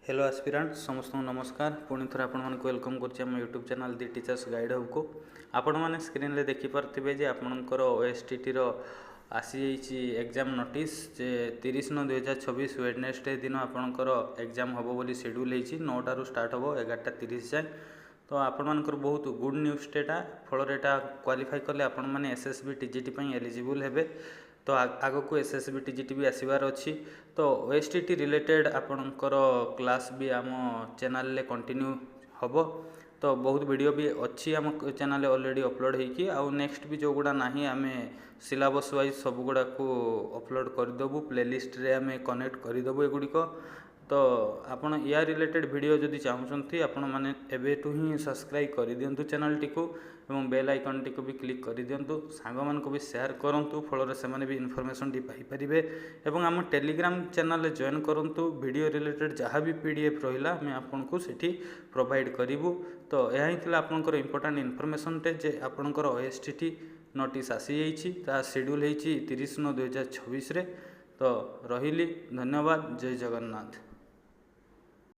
Hello aspirant समस्त नमस्कार पुणी थोड़ा आपण मानक वेलकम करम यूट्यूब चैनल दि टीचर्स गाइड हब को आपण मैंने स्क्रीन में देखिपे जे आपणकर ओएसटीटी आसी एग्जाम नोटिस जे 30/9/2026 वेडनेसडे दिन आपणकर एग्जाम हम बोली शेड्यूल होती 9 स्टार्ट हम 11:30 जाए। तो आपण मानकर बहुत गुड न्यूज़ टेटा फल क्वालिफाई कले आपण मैंने एसएसबी टीजीटी एलिजिबल हेबे। तो आग को एसएसबी टीजीटी भी आसबार अच्छी। तो ओएसटीटी रिलेटेड आपणकर क्लास भी आम चैनल कंटिन्यू हम। तो बहुत वीडियो भी अच्छी आम चैनल ऑलरेडी अपलोड होगी आउ नेक्स्ट भी जो गुड़ा ना आम सिलेबस वाइज सब गुड़ा को अपलोड करदेबू प्लेलिस्ट रे आम कनेक्ट करदेबू एगुड़िक। तो आपण या रिलेटेड वीडियो जदि चाहते आपण मैंने एवेठू ही सब्सक्राइब कर दिंतु चैनल टी एवं बेल आइकन टी भी क्लिक कर दिंतु सांग मान भी शेयर करूँ फल से भी इनफॉरमेशन टी पाइपर एवं आम टेलीग्राम चैनल जॉइन करूँ वीडियो रिलेटेड जहाँ भी पीडीएफ रहा आम आपन को सेठी प्रोवाइड करूँ। तो यह ही आपंकर इंपोर्टाट इनफॉरमेशन टे जे आपंकर ओएसटीटी नोटिस आसी जाइए शेड्यूल होती 30/9/2026। तो रही धन्यवाद। जय जगन्नाथ।